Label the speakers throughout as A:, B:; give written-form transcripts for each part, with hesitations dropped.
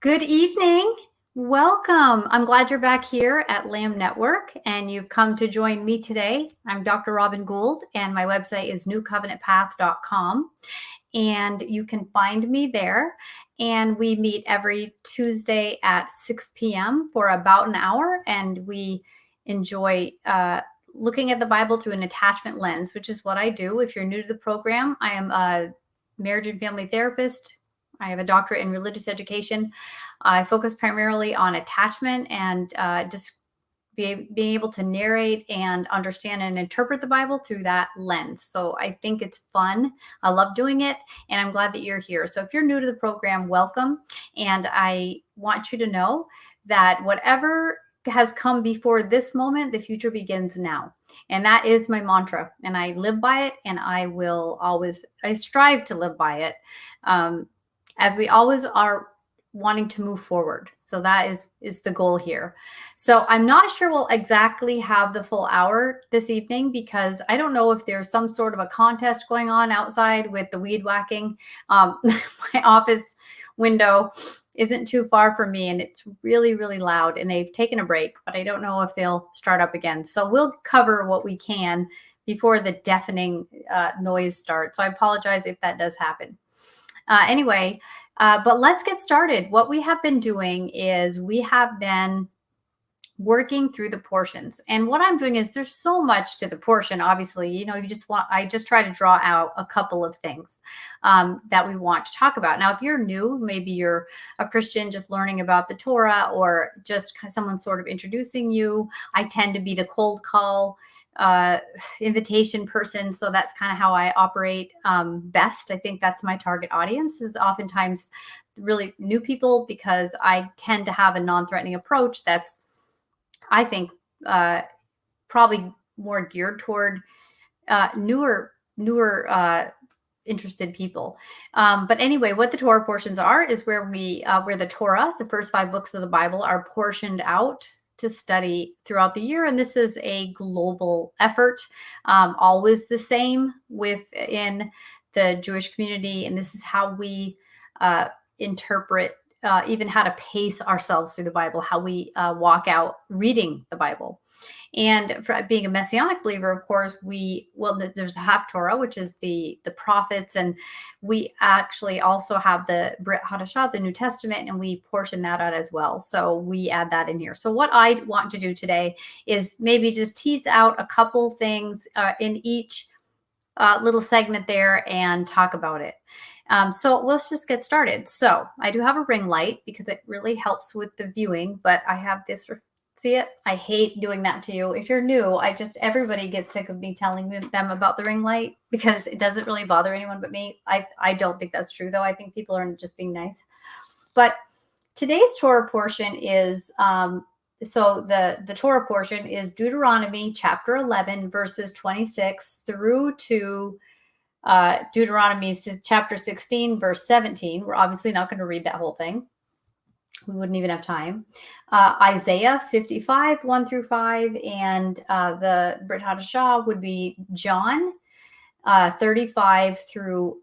A: Good evening. Welcome. I'm glad you're back here at Lamb Network and you've come to join me today. I'm Dr. Robin Gould and my website is newcovenantpath.com and you can find me there. And we meet every Tuesday at 6 p.m. for about an hour and we enjoy looking at the Bible through an attachment lens, which is what I do. If you're new to the program, I am a marriage and family therapist. I have a doctorate in religious education. I focus primarily on attachment and just being able to narrate and understand and interpret the Bible through that lens. So I think it's fun. I love doing it, and I'm glad that you're here. So if you're new to the program, welcome. And I want you to know that whatever has come before this moment, the future begins now. And that is my mantra. And I live by it, and I strive to live by it. As we always are wanting to move forward. So that is the goal here. So I'm not sure we'll exactly have the full hour this evening because I don't know if there's some sort of a contest going on outside with the weed whacking. My office window isn't too far from me and it's really, really loud and they've taken a break, but I don't know if they'll start up again. So we'll cover what we can before the deafening noise starts. So I apologize if that does happen. Anyway, but let's get started. What we have been doing is we have been working through the portions. And what I'm doing is there's so much to the portion, obviously, I just try to draw out a couple of things that we want to talk about. Now, if you're new, maybe you're a Christian just learning about the Torah or just someone sort of introducing you, I tend to be the cold call invitation person. So that's kind of how I operate best. I think that's my target audience is oftentimes really new people because I tend to have a non-threatening approach that's, I think, probably more geared toward newer interested people. But anyway, what the Torah portions are is where the Torah, the first 5 books of the Bible, are portioned out to study throughout the year. And this is a global effort, always the same within the Jewish community. And this is how we interpret, even how to pace ourselves through the Bible, how we walk out reading the Bible. And for being a Messianic believer, of course, there's the Haftorah, which is the prophets, and we actually also have the Brit Hadashah, the New Testament, and we portion that out as well. So we add that in here. So what I want to do today is maybe just tease out a couple things in each little segment there and talk about it. So let's just get started. So I do have a ring light because it really helps with the viewing, but I have this. See it? I hate doing that to you. If you're new, everybody gets sick of me telling them about the ring light because it doesn't really bother anyone but me. I don't think that's true though. I think people are just being nice. But today's Torah portion is, so the Torah portion is Deuteronomy chapter 11, verses 26 through to Deuteronomy chapter 16, verse 17. We're obviously not going to read that whole thing. We wouldn't even have time. Isaiah 55, 1 through 5, and the Brit Hadashah would be John 35 through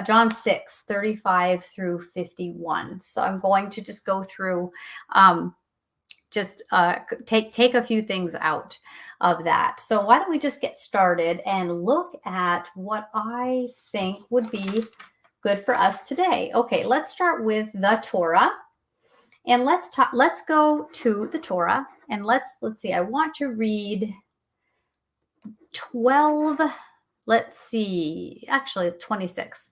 A: John 6, 35 through 51. So I'm going to just go through, take a few things out of that. So why don't we just get started and look at what I think would be good for us today. Okay, let's start with the Torah. And let's go to the Torah and let's see. I want to read 12. Let's see, actually 26.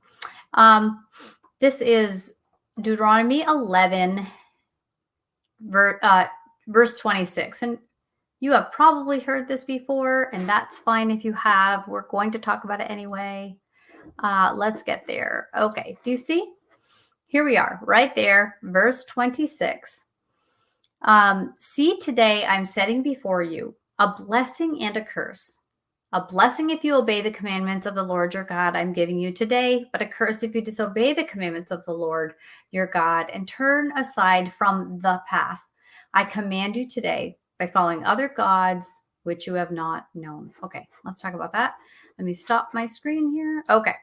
A: This is Deuteronomy 11, verse 26. And you have probably heard this before, and that's fine if you have. We're going to talk about it anyway. Let's get there. Okay, do you see? Here we are, right there, verse 26. See, today I'm setting before you a blessing and a curse. A blessing if you obey the commandments of the Lord your God I'm giving you today, but a curse if you disobey the commandments of the Lord your God and turn aside from the path I command you today by following other gods which you have not known. Okay, let's talk about that. Let me stop my screen here. Okay,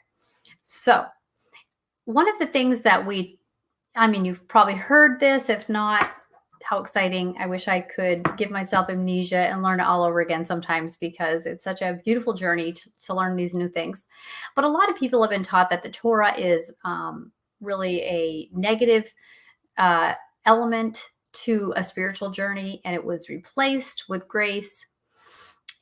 A: so one of the things that we I mean, you've probably heard this. If not, how exciting. I wish I could give myself amnesia and learn it all over again sometimes, because it's such a beautiful journey to learn these new things. But a lot of people have been taught that the Torah is really a negative uh, element to a spiritual journey, and it was replaced with grace.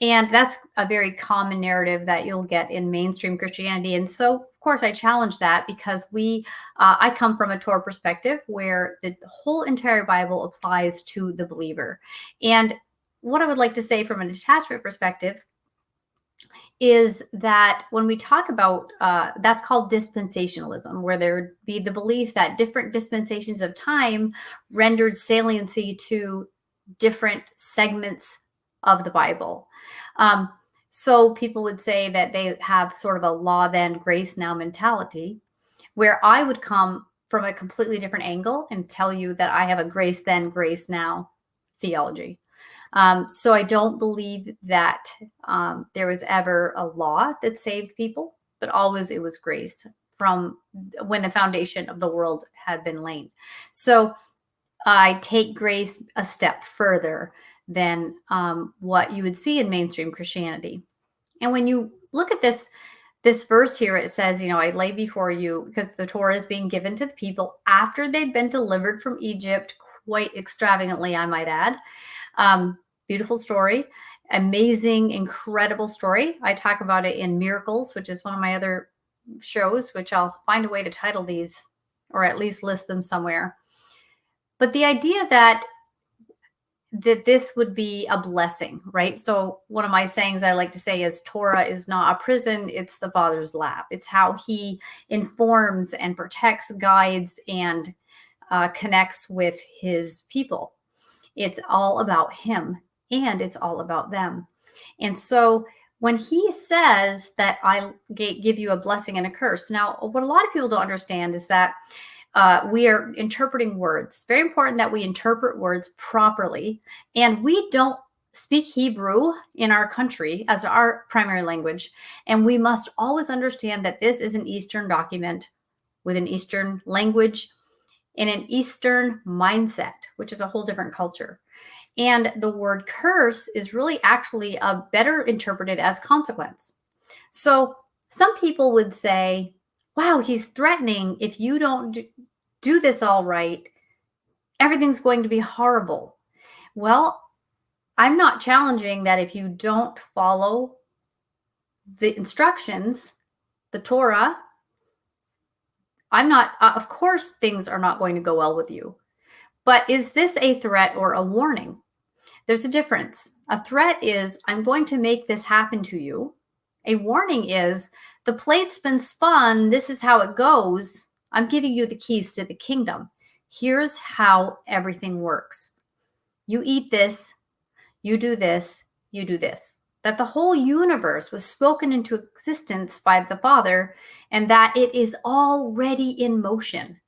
A: And that's a very common narrative that you'll get in mainstream Christianity. And so, of course, I challenge that, because I come from a Torah perspective where the whole entire Bible applies to the believer. And what I would like to say from an attachment perspective is that when we talk about, that's called dispensationalism, where there would be the belief that different dispensations of time rendered saliency to different segments of the Bible. So people would say that they have sort of a law then, grace now mentality, where I would come from a completely different angle and tell you that I have a grace then, grace now theology. So I don't believe that there was ever a law that saved people, but always it was grace from when the foundation of the world had been laid. So I take grace a step further than what you would see in mainstream Christianity. And when you look at this verse here, it says, I lay before you, because the Torah is being given to the people after they'd been delivered from Egypt, quite extravagantly, I might add. Beautiful story, amazing, incredible story. I talk about it in Miracles, which is one of my other shows, which I'll find a way to title these, or at least list them somewhere. But the idea that this would be a blessing, right? So one of my sayings I like to say is, Torah is not a prison, it's the Father's lab. It's how he informs and protects, guides, and connects with his people. It's all about him, and it's all about them. And so when he says that I give you a blessing and a curse, now what a lot of people don't understand is that we are interpreting words. It's very important that we interpret words properly. And we don't speak Hebrew in our country as our primary language. And we must always understand that this is an Eastern document with an Eastern language and an Eastern mindset, which is a whole different culture. And the word curse is really actually better interpreted as consequence. So some people would say, wow, he's threatening, if you don't do this all right, everything's going to be horrible. Well, I'm not challenging that if you don't follow the instructions, the Torah, I'm not, of course, things are not going to go well with you. But is this a threat or a warning? There's a difference. A threat is, I'm going to make this happen to you. A warning is, the plate's been spun. This is how it goes. I'm giving you the keys to the kingdom. Here's how everything works. You eat this, you do this, you do this. That the whole universe was spoken into existence by the Father, and that it is already in motion.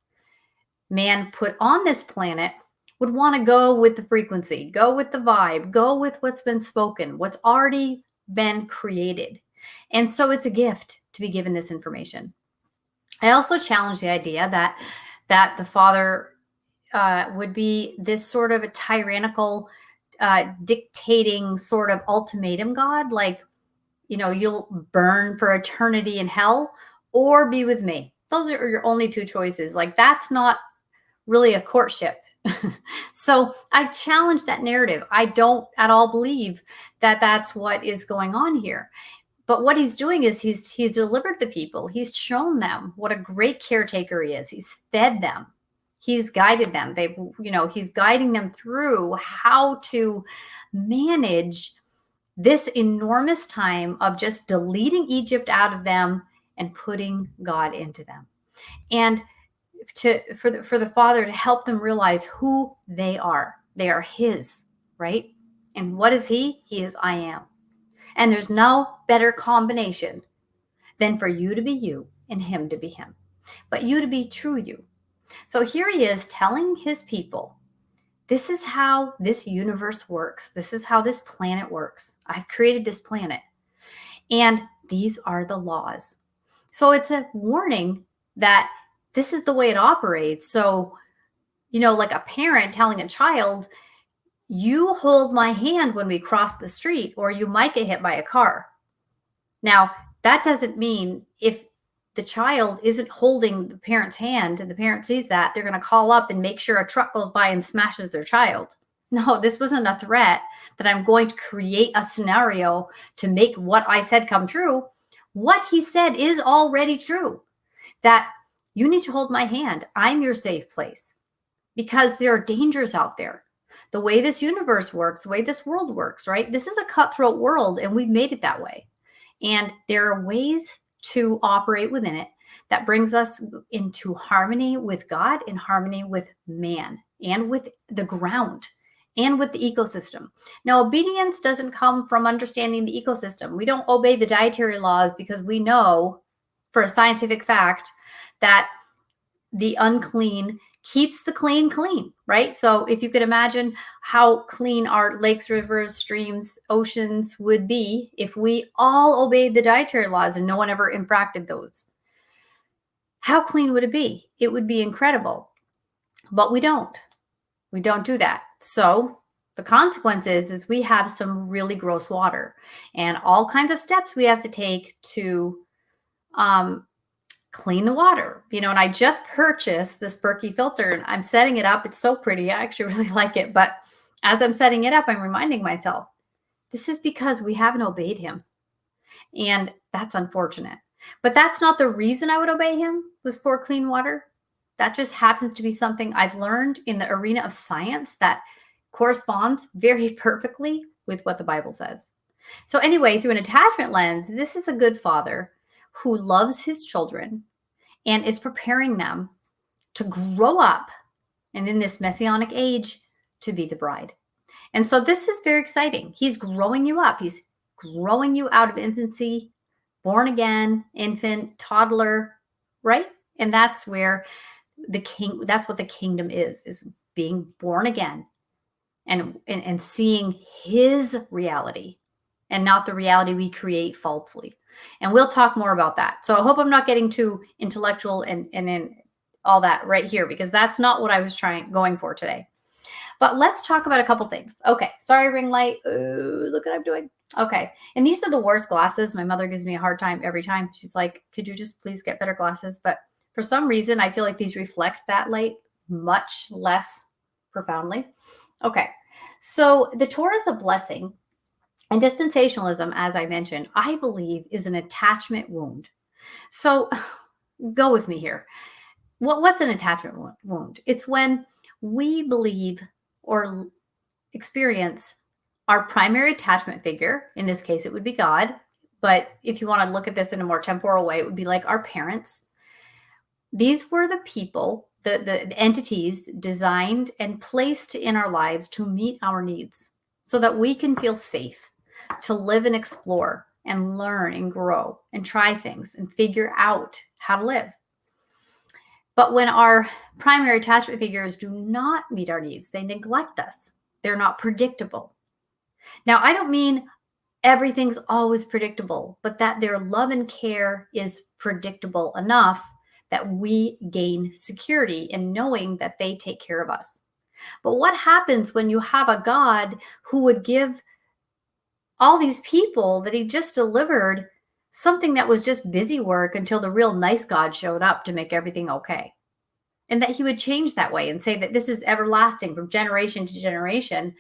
A: Man put on this planet would want to go with the frequency, go with the vibe, go with what's been spoken, what's already been created. And so it's a gift to be given this information. I also challenge the idea that the Father would be this sort of a tyrannical, dictating sort of ultimatum God, like, you'll burn for eternity in hell or be with me. Those are your only two choices. Like, that's not really a courtship. So I challenge that narrative. I don't at all believe that that's what is going on here. But what he's doing is he's delivered the people. He's shown them what a great caretaker he is. He's fed them. He's guided them. He's guiding them through how to manage this enormous time of just deleting Egypt out of them and putting God into them. And for the Father to help them realize who they are. They are his, right? And what is he? He is I am. And there's no better combination than for you to be you and him to be him, but you to be true you. So here he is telling his people, this is how this universe works. This is how this planet works. I've created this planet. And these are the laws. So it's a warning that This is the way it operates. So, like a parent telling a child, you hold my hand when we cross the street, or you might get hit by a car. Now, that doesn't mean if the child isn't holding the parent's hand and the parent sees that, they're going to call up and make sure a truck goes by and smashes their child. No, this wasn't a threat that I'm going to create a scenario to make what I said come true. What he said is already true, that you need to hold my hand. I'm your safe place, because there are dangers out there. The way this universe works, the way this world works, right? This is a cutthroat world, and we've made it that way. And there are ways to operate within it that brings us into harmony with God, in harmony with man, and with the ground, and with the ecosystem. Now, obedience doesn't come from understanding the ecosystem. We don't obey the dietary laws because we know for a scientific fact that the unclean keeps the clean clean, right? So if you could imagine how clean our lakes, rivers, streams, oceans would be if we all obeyed the dietary laws and no one ever infracted those. How clean would it be? It would be incredible. But we don't. We don't do that. So the consequence is we have some really gross water, and all kinds of steps we have to take to clean the water, and I just purchased this Berkey filter, and I'm setting it up. It's so pretty. I actually really like it. But as I'm setting it up, I'm reminding myself, this is because we haven't obeyed him. And that's unfortunate. But that's not the reason I would obey him, was for clean water. That just happens to be something I've learned in the arena of science that corresponds very perfectly with what the Bible says. So anyway, through an attachment lens, this is a good father who loves his children and is preparing them to grow up, and in this Messianic age, to be the bride. And so this is very exciting. He's growing you up. He's growing you out of infancy, born again, infant, toddler, right? And that's where that's what the kingdom is being born again and seeing his reality, and not the reality we create falsely. And we'll talk more about that. So I hope I'm not getting too intellectual and in all that right here, because that's not what I was going for today. But let's talk about a couple things. Okay, sorry, ring light. Look what I'm doing. Okay, and these are the worst glasses. My mother gives me a hard time every time. She's like, could you just please get better glasses? But for some reason, I feel like these reflect that light much less profoundly. Okay, so the Torah is a blessing. And dispensationalism, as I mentioned, I believe is an attachment wound. So go with me here. What's an attachment wound? It's when we believe or experience our primary attachment figure. In this case, it would be God. But if you want to look at this in a more temporal way, it would be like our parents. These were the people, the entities designed and placed in our lives to meet our needs so that we can feel safe, to live and explore and learn and grow and try things and figure out how to live. But when our primary attachment figures do not meet our needs, they neglect us. They're not predictable. Now, I don't mean everything's always predictable, but that their love and care is predictable enough that we gain security in knowing that they take care of us. But what happens when you have a God who would give all these people that he just delivered something that was just busy work until the real nice God showed up to make everything okay? And that he would change that way and say that this is everlasting from generation to generation.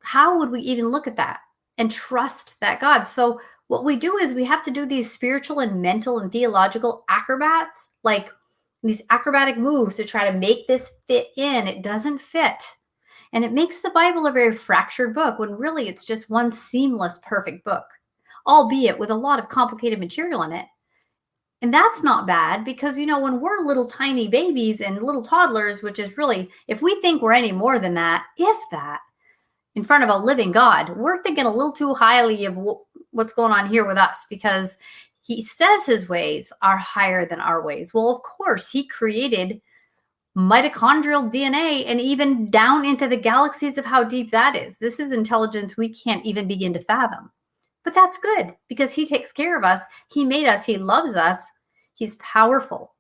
A: How would we even look at that and trust that God? So what we do is we have to do these spiritual and mental and theological acrobats, like these acrobatic moves to try to make this fit in. It doesn't fit. And it makes the Bible a very fractured book when really it's just one seamless, perfect book, albeit with a lot of complicated material in it. And that's not bad because, when we're little tiny babies and little toddlers, which is really, if we think we're any more than that, if that, in front of a living God, we're thinking a little too highly of what's going on here with us, because he says his ways are higher than our ways. Well, of course, he created mitochondrial DNA and even down into the galaxies of how deep that is. This is intelligence we can't even begin to fathom. But that's good because he takes care of us. He made us. He loves us. He's powerful.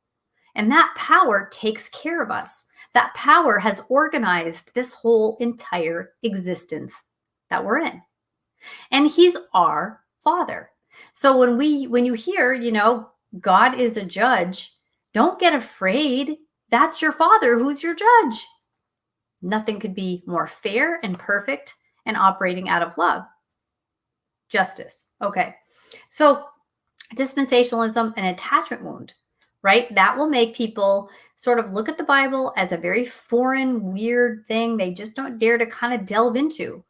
A: And that power takes care of us. That power has organized this whole entire existence that we're in. And he's our Father. So when you hear, God is a judge, don't get afraid. That's your Father who's your judge. Nothing could be more fair and perfect and operating out of love. Justice. Okay. So dispensationalism and attachment wound, right? That will make people sort of look at the Bible as a very foreign, weird thing they just don't dare to kind of delve into.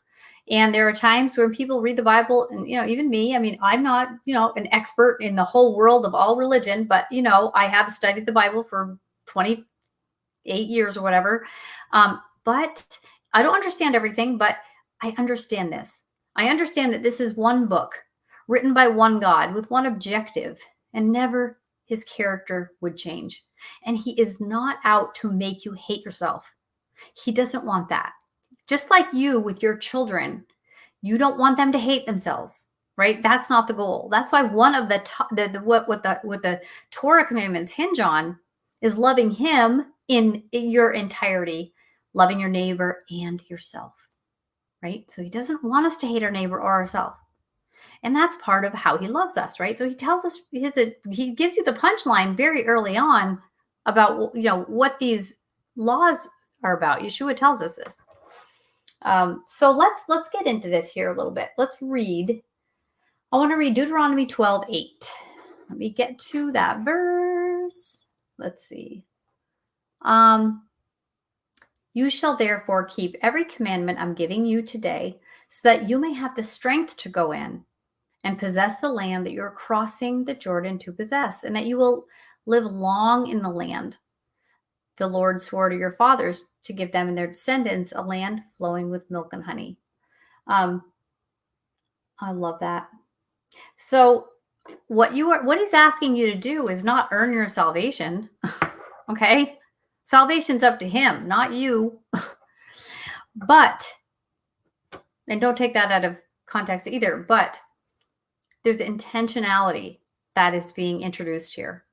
A: And there are times where people read the Bible, and even me, I mean, I'm not an expert in the whole world of all religion, but I have studied the Bible for 28 years or whatever. But I don't understand everything, but I understand this. I understand that this is one book written by one God with one objective, and never his character would change. And he is not out to make you hate yourself. He doesn't want that. Just like you with your children, you don't want them to hate themselves, right? That's not the goal. That's why one of what the Torah commandments hinge on is loving him in your entirety, loving your neighbor and yourself, right? So he doesn't want us to hate our neighbor or ourselves. And that's part of how he loves us, right? So he tells us, he gives you the punchline very early on about, what these laws are about. Yeshua tells us this. So let's get into this here a little bit. Let's read. I want to read Deuteronomy 12:8. Let me get to that verse. Let's see. You shall therefore keep every commandment I'm giving you today, so that you may have the strength to go in and possess the land that you're crossing the Jordan to possess, and that you will live long in the land the Lord swore to your fathers to give them and their descendants, a land flowing with milk and honey. I love that. So what he's asking you to do is not earn your salvation. Okay? Salvation's up to him, not you. But, and don't take that out of context either, but there's intentionality that is being introduced here.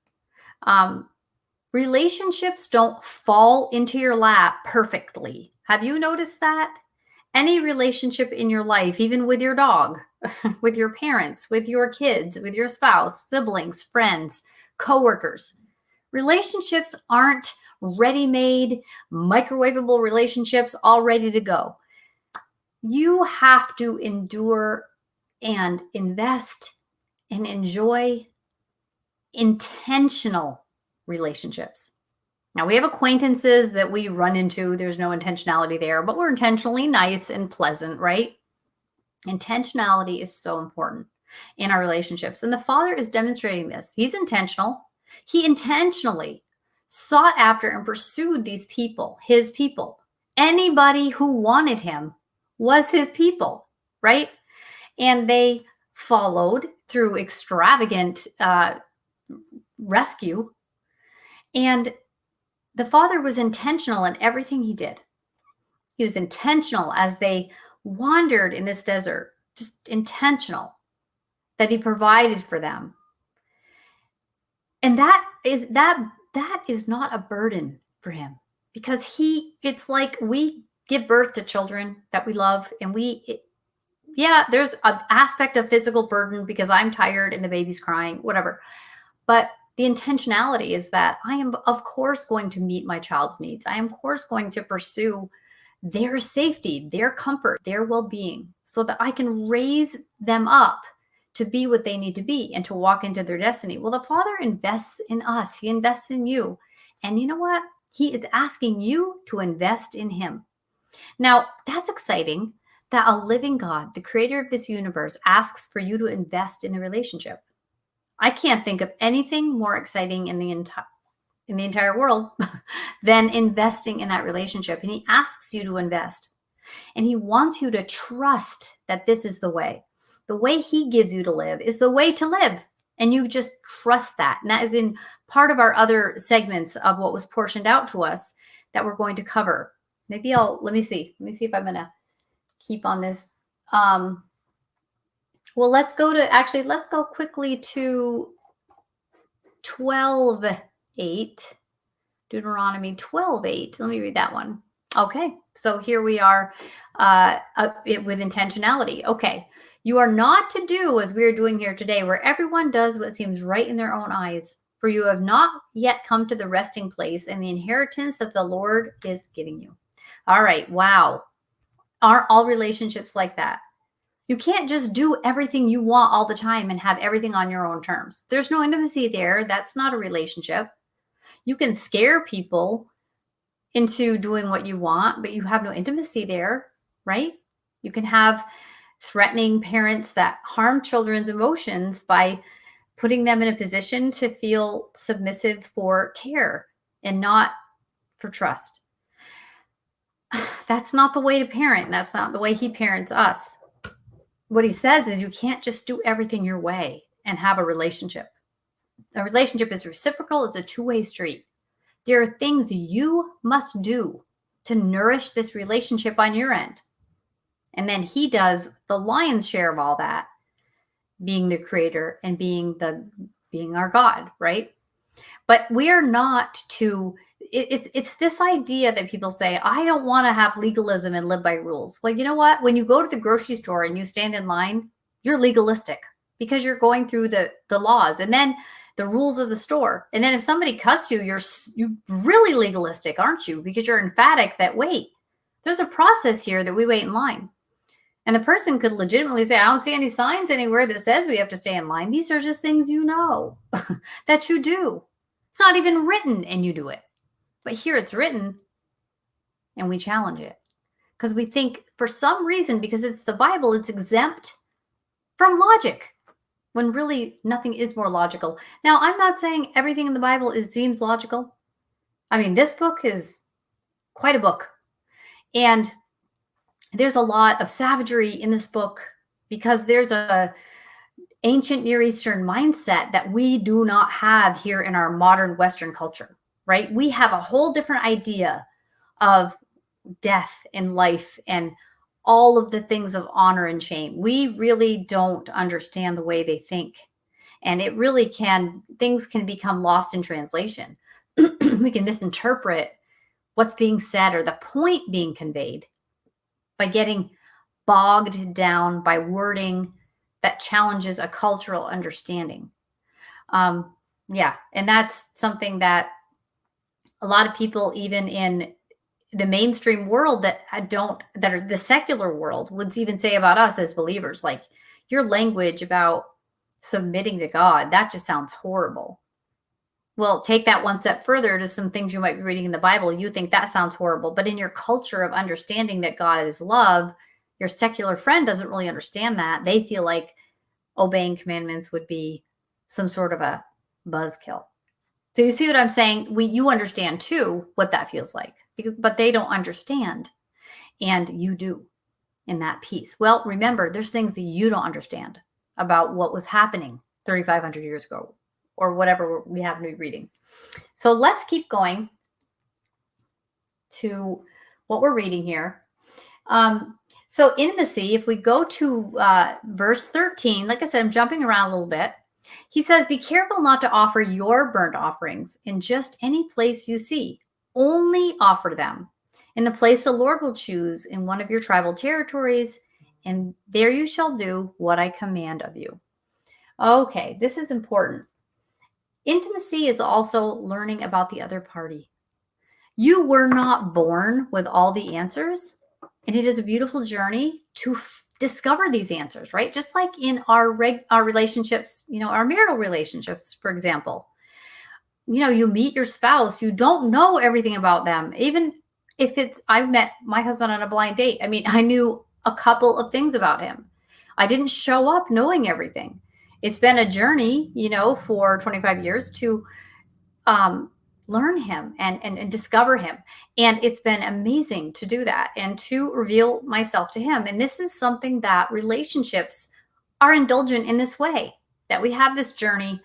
A: Relationships don't fall into your lap perfectly. Have you noticed that? Any relationship in your life, even with your dog, with your parents, with your kids, with your spouse, siblings, friends, coworkers, relationships aren't ready-made, microwavable relationships all ready to go. You have to endure and invest and enjoy intentional relationships. Now, we have acquaintances that we run into. There's no intentionality there, but we're intentionally nice and pleasant, right? Intentionality is so important in our relationships. And the Father is demonstrating this. He's intentional. He intentionally sought after and pursued these people, his people. Anybody who wanted him was his people, right? And they followed through extravagant rescue. And the Father was intentional in everything he did. He was intentional as they wandered in this desert, just intentional that he provided for them. And that is not a burden for him, because it's like we give birth to children that we love, and there's an aspect of physical burden because I'm tired and the baby's crying, whatever. But the intentionality is that I am, of course, going to meet my child's needs. I am, of course, going to pursue their safety, their comfort, their well-being, so that I can raise them up to be what they need to be and to walk into their destiny. Well, the Father invests in us. He invests in you. And you know what? He is asking you to invest in him. Now, that's exciting that a living God, the creator of this universe, asks for you to invest in the relationship. I can't think of anything more exciting in the entire world than investing in that relationship. And he asks you to invest. And he wants you to trust that this is the way. The way he gives you to live is the way to live. And you just trust that. And that is in part of our other segments of what was portioned out to us that we're going to cover. Let me see if I'm going to keep on this. Well, let's go quickly to 12:8. Deuteronomy 12:8. Let me read that one. Okay, so here we are with intentionality. Okay, you are not to do as we are doing here today, where everyone does what seems right in their own eyes. For you have not yet come to the resting place and the inheritance that the Lord is giving you. All right, wow. Aren't all relationships like that? You can't just do everything you want all the time and have everything on your own terms. There's no intimacy there. That's not a relationship. You can scare people into doing what you want, but you have no intimacy there, right? You can have threatening parents that harm children's emotions by putting them in a position to feel submissive for care and not for trust. That's not the way to parent. That's not the way he parents us. What he says is you can't just do everything your way and have a relationship. A relationship is reciprocal. It's a two-way street. There are things you must do to nourish this relationship on your end. And then he does the lion's share of all that, being the creator and being our God, right? But we are not to, it's this idea that people say, I don't want to have legalism and live by rules. Well, you know what? When you go to the grocery store and you stand in line, you're legalistic because you're going through the laws and then the rules of the store. And then if somebody cuts you, you're really legalistic, aren't you? Because you're emphatic that, wait, there's a process here that we wait in line. And the person could legitimately say, I don't see any signs anywhere that says we have to stay in line. These are just things you know that you do. It's not even written and you do it. But here it's written and we challenge it. Because we think for some reason, because it's the Bible, it's exempt from logic. When really nothing is more logical. Now, I'm not saying everything in the Bible seems logical. I mean, this book is quite a book. And there's a lot of savagery in this book because there's a ancient Near Eastern mindset that we do not have here in our modern Western culture, right? We have a whole different idea of death and life and all of the things of honor and shame. We really don't understand the way they think. And it really things can become lost in translation. We can misinterpret what's being said or the point being conveyed by getting bogged down by wording that challenges a cultural understanding. Yeah, and that's something that a lot of people, even in the mainstream world that are the secular world, would even say about us as believers, like your language about submitting to God, that just sounds horrible. Well, take that one step further to some things you might be reading in the Bible. You think that sounds horrible, but in your culture of understanding that God is love, your secular friend doesn't really understand that. They feel like obeying commandments would be some sort of a buzzkill. So you see what I'm saying? You understand too what that feels like, but they don't understand. And you do in that piece. Well, remember, there's things that you don't understand about what was happening 3,500 years ago or whatever we have to be reading. So let's keep going to what we're reading here. So intimacy, if we go to verse 13, like I said, I'm jumping around a little bit. He says, be careful not to offer your burnt offerings in just any place you see. Only offer them in the place the Lord will choose in one of your tribal territories, and there you shall do what I command of you. Okay, this is important. Intimacy is also learning about the other party. You were not born with all the answers, and it is a beautiful journey to discover these answers, right? Just like in our relationships, our marital relationships, for example. You meet your spouse, you don't know everything about them. Even if I met my husband on a blind date. I mean, I knew a couple of things about him. I didn't show up knowing everything. It's been a journey, for 25 years to learn him and discover him. And it's been amazing to do that and to reveal myself to him. And this is something that relationships are indulgent in this way, that we have this journey,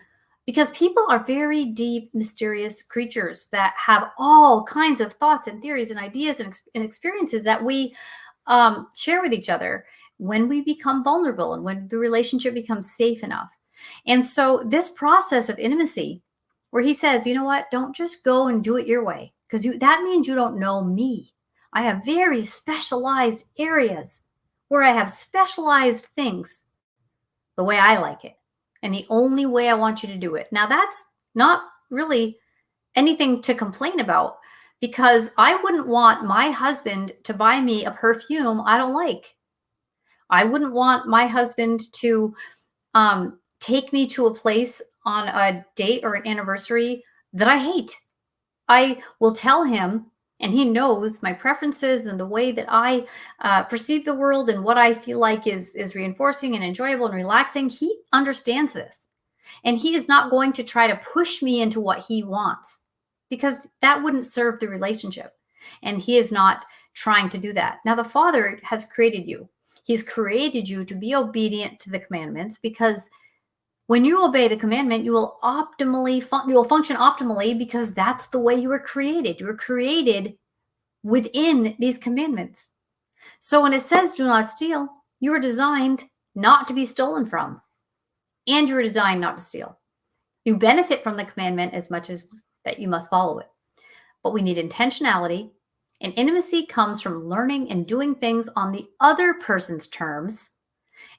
A: because people are very deep, mysterious creatures that have all kinds of thoughts and theories and ideas and experiences that we share with each other when we become vulnerable and when the relationship becomes safe enough. And so this process of intimacy where he says, you know what? Don't just go and do it your way, because that means you don't know me. I have very specialized areas where I have specialized things the way I like it, and the only way I want you to do it. Now, that's not really anything to complain about, because I wouldn't want my husband to buy me a perfume I don't like. I wouldn't want my husband to take me to a place on a date or an anniversary that I hate. I will tell him, and he knows my preferences and the way that I perceive the world and what I feel like is reinforcing and enjoyable and relaxing. He understands this, and he is not going to try to push me into what he wants, because that wouldn't serve the relationship. And he is not trying to do that. Now, the Father has created you. He's created you to be obedient to the commandments, because when you obey the commandment, you will function optimally, because that's the way you were created. You were created within these commandments. So when it says do not steal, you were designed not to be stolen from, and you were designed not to steal. You benefit from the commandment as much as that you must follow it. But we need intentionality, and intimacy comes from learning and doing things on the other person's terms.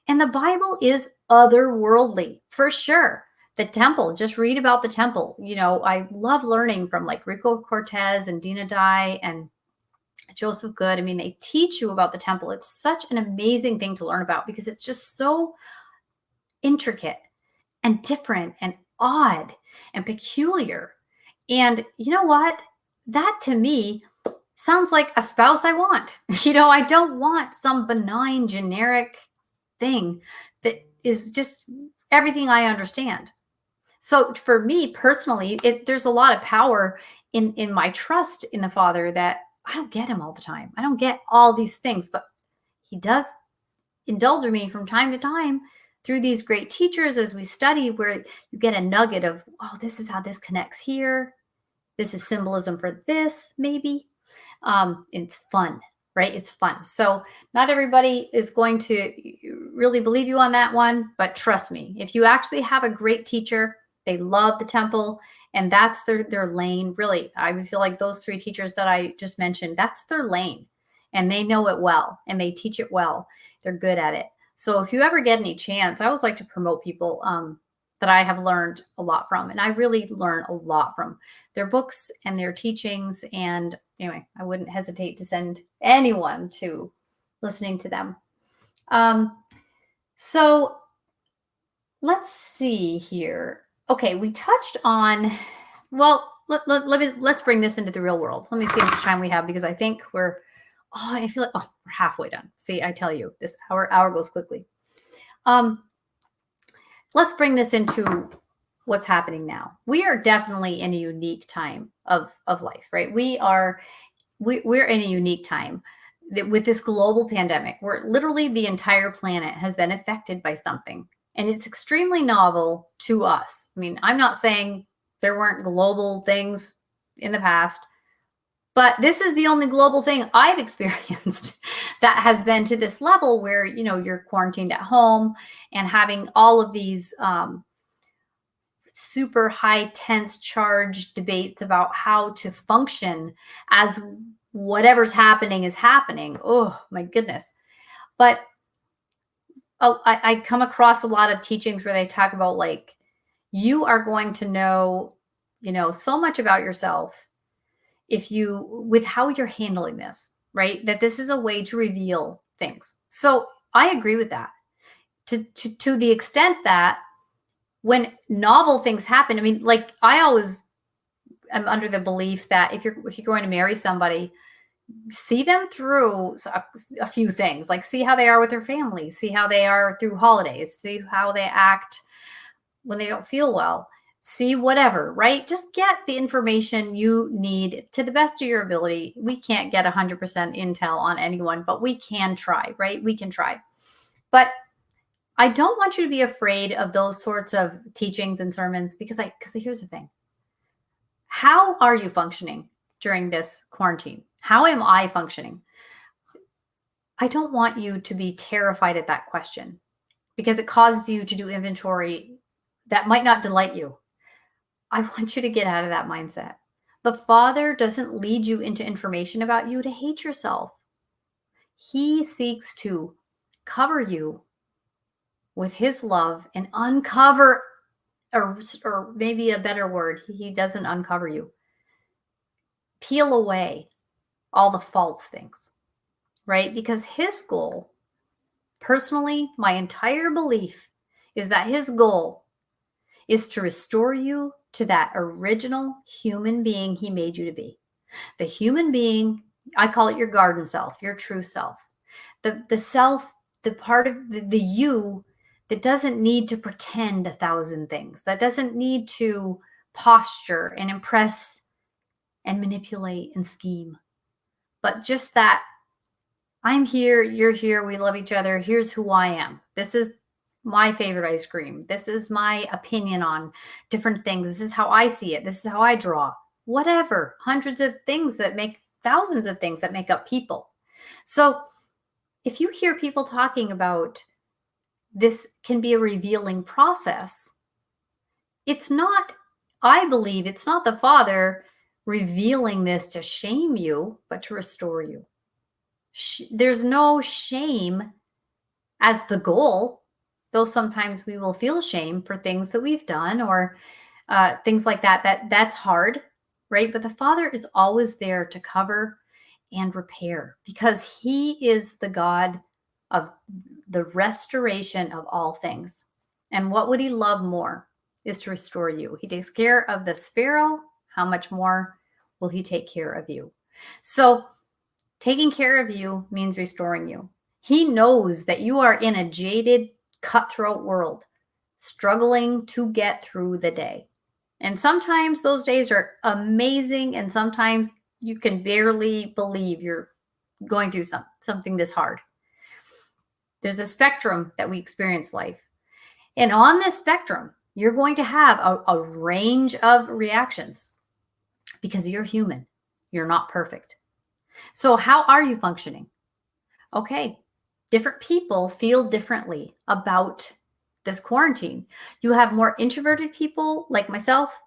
A: And the Bible is otherworldly, for sure. The temple, just read about the temple. You know, I love learning from like Rico Cortez and Dina Dye and Joseph Good. I mean, they teach you about the temple. It's such an amazing thing to learn about, because it's just so intricate and different and odd and peculiar. And you know what? That to me sounds like a spouse I want. You know, I don't want some benign, generic thing that is just everything I understand. So for me personally, there's a lot of power in my trust in the Father, that I don't get him all the time. I don't get all these things, but he does indulge me from time to time through these great teachers as we study, where you get a nugget of, oh, this is how this connects here. This is symbolism for this, maybe. It's fun, right? It's fun. So not everybody is going to really believe you on that one, but trust me, if you actually have a great teacher, they love the temple, and that's their lane. Really, I would feel like those three teachers that I just mentioned, that's their lane, and they know it well, and they teach it well. They're good at it. So if you ever get any chance, I always like to promote people that I have learned a lot from, and I really learn a lot from their books and their teachings. And anyway, I wouldn't hesitate to send anyone to listening to them. So let's see here. Okay, we touched on, well, let's bring this into the real world. Let me see how much time we have, because I think I feel like, we're halfway done. See, I tell you, this hour goes quickly. Let's bring this into what's happening now. We are definitely in a unique time of life, right? We're in a unique time with this global pandemic, where literally the entire planet has been affected by something. And it's extremely novel to us. I mean, I'm not saying there weren't global things in the past, but this is the only global thing I've experienced that has been to this level, where, you know, you're quarantined at home and having all of these super high, tense, charged debates about how to function as whatever's happening is happening. Oh, my goodness. But I come across a lot of teachings where they talk about, like, you are going to know, so much about yourself with how you're handling this, right? That this is a way to reveal things. So I agree with that to the extent that when novel things happen, I mean, like, I always am under the belief that if you're going to marry somebody, see them through a few things, like see how they are with their family, see how they are through holidays, see how they act when they don't feel well, see whatever, right? Just get the information you need to the best of your ability. We can't get 100% intel on anyone, but we can try, right? We can try. But I don't want you to be afraid of those sorts of teachings and sermons, because here's the thing. How are you functioning during this quarantine? How am I functioning? I don't want you to be terrified at that question, because it causes you to do inventory that might not delight you. I want you to get out of that mindset. The Father doesn't lead you into information about you to hate yourself. He seeks to cover you with his love and uncover, or maybe a better word, he doesn't uncover you. Peel away all the false things, right? Because his goal, personally, my entire belief is that his goal is to restore you to that original human being he made you to be. The human being, I call it your garden self, your true self. The self, the part of the you that doesn't need to pretend 1,000 things, that doesn't need to posture and impress and manipulate and scheme, but just that I'm here, you're here, we love each other, here's who I am. This is my favorite ice cream. This is my opinion on different things. This is how I see it. This is how I draw. Whatever. Hundreds of things that make thousands of things that make up people. So if you hear people talking about this can be a revealing process, it's not, I believe it's not the Father revealing this to shame you, but to restore you. There's no shame as the goal, though sometimes we will feel shame for things that we've done or things like that. That's hard, right? But the Father is always there to cover and repair because he is the God of the restoration of all things. And what would he love more is to restore you. He takes care of the sparrow. How much more will he take care of you? So taking care of you means restoring you. He knows that you are in a jaded, cutthroat world, struggling to get through the day. And sometimes those days are amazing, and sometimes you can barely believe you're going through something this hard. There's a spectrum that we experience life. And on this spectrum, you're going to have a range of reactions because you're human. You're not perfect. So how are you functioning? Okay, different people feel differently about this quarantine. You have more introverted people like myself.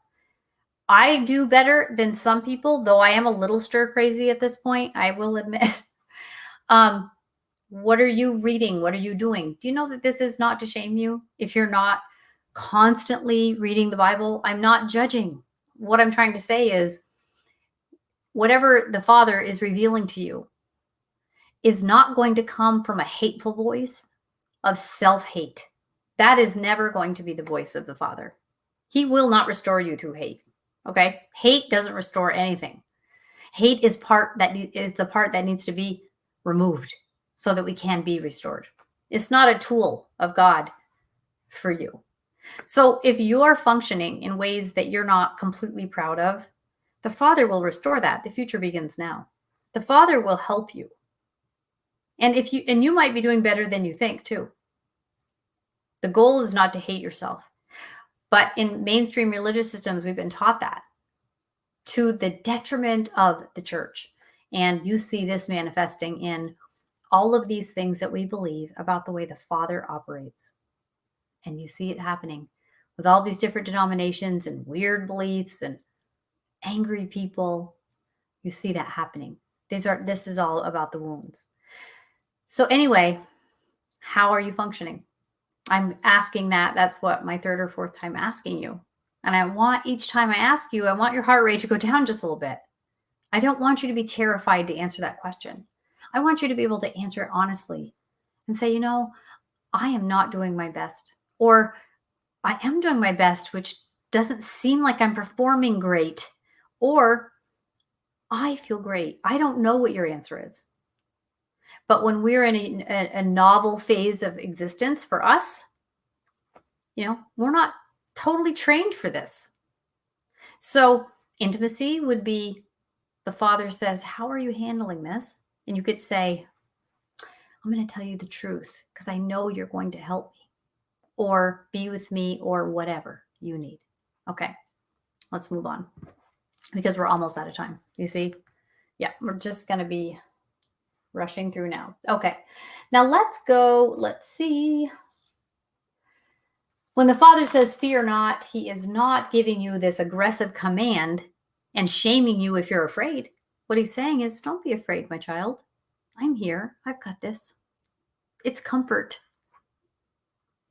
A: I do better than some people, though I am a little stir crazy at this point, I will admit. What are you reading? What are you doing? Do you know that this is not to shame you? If you're not constantly reading the Bible, I'm not judging. What I'm trying to say is whatever the Father is revealing to you is not going to come from a hateful voice of self-hate. That is never going to be the voice of the Father. He will not restore you through hate. Okay? Hate doesn't restore anything. Hate is the part that needs to be removed so that we can be restored. It's not a tool of God for you. So if you're functioning in ways that you're not completely proud of, the Father will restore that. The future begins now. The Father will help you. And you might be doing better than you think too. The goal is not to hate yourself. But in mainstream religious systems, we've been taught that to the detriment of the church. And you see this manifesting in all of these things that we believe about the way the Father operates. And you see it happening with all these different denominations and weird beliefs and angry people. You see that happening. This is all about the wounds. So anyway, how are you functioning? I'm asking that. That's what my third or fourth time asking you. And I want each time I ask you, I want your heart rate to go down just a little bit. I don't want you to be terrified to answer that question. I want you to be able to answer it honestly and say, I am not doing my best, or I am doing my best, which doesn't seem like I'm performing great, or I feel great. I don't know what your answer is. But when we're in a novel phase of existence for us, we're not totally trained for this. So intimacy would be the Father says, how are you handling this? And you could say, I'm going to tell you the truth because I know you're going to help me or be with me or whatever you need. Okay, let's move on because we're almost out of time. You see? Yeah, we're just going to be rushing through now. Okay, now let's go. Let's see. When the Father says, fear not, he is not giving you this aggressive command and shaming you if you're afraid. What he's saying is, don't be afraid, my child. I'm here. I've got this. It's comfort,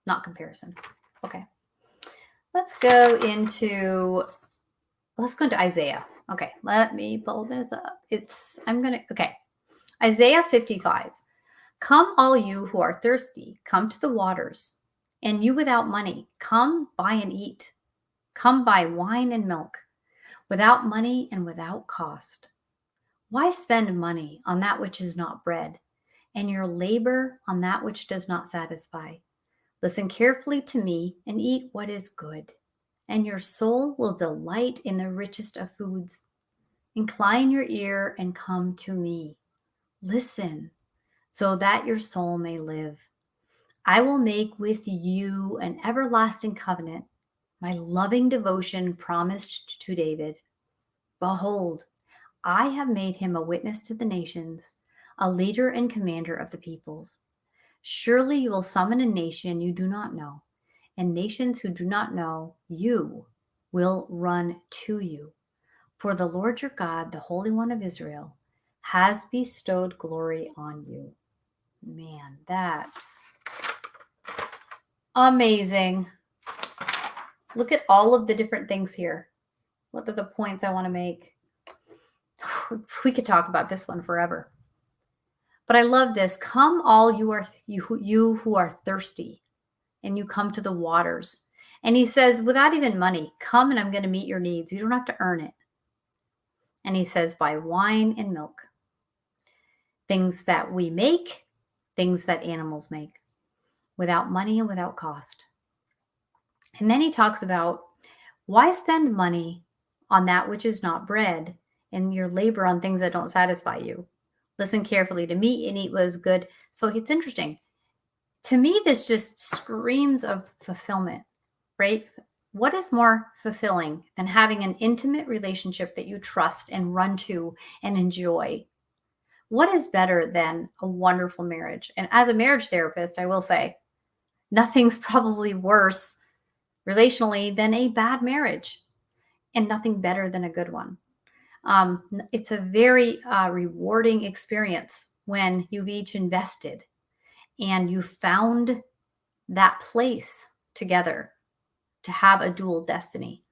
A: not comparison. Okay. Let's go into Isaiah. Okay, let me pull this up. Okay. Isaiah 55. Come, all you who are thirsty, come to the waters. And you without money, come buy and eat. Come buy wine and milk, without money and without cost. Why spend money on that which is not bread, and your labor on that which does not satisfy? Listen carefully to me and eat what is good, and your soul will delight in the richest of foods. Incline your ear and come to me. Listen, so that your soul may live. I will make with you an everlasting covenant, my loving devotion promised to David. Behold, I have made him a witness to the nations, a leader and commander of the peoples. Surely you will summon a nation you do not know, and nations who do not know you will run to you. For the Lord your God, the Holy One of Israel, has bestowed glory on you. Man, that's amazing. Look at all of the different things here. What are the points I want to make? We could talk about this one forever. But I love this. Come all you who are thirsty, and you come to the waters. And he says, without even money, come and I'm going to meet your needs. You don't have to earn it. And he says, buy wine and milk. Things that we make, things that animals make, without money and without cost. And then he talks about, why spend money on that which is not bread, and your labor on things that don't satisfy you? Listen carefully to me and eat what is good. So it's interesting. To me, this just screams of fulfillment, right? What is more fulfilling than having an intimate relationship that you trust and run to and enjoy? What is better than a wonderful marriage? And as a marriage therapist, I will say, nothing's probably worse relationally than a bad marriage, and nothing better than a good one. It's a very rewarding experience when you've each invested and you found that place together to have a dual destiny,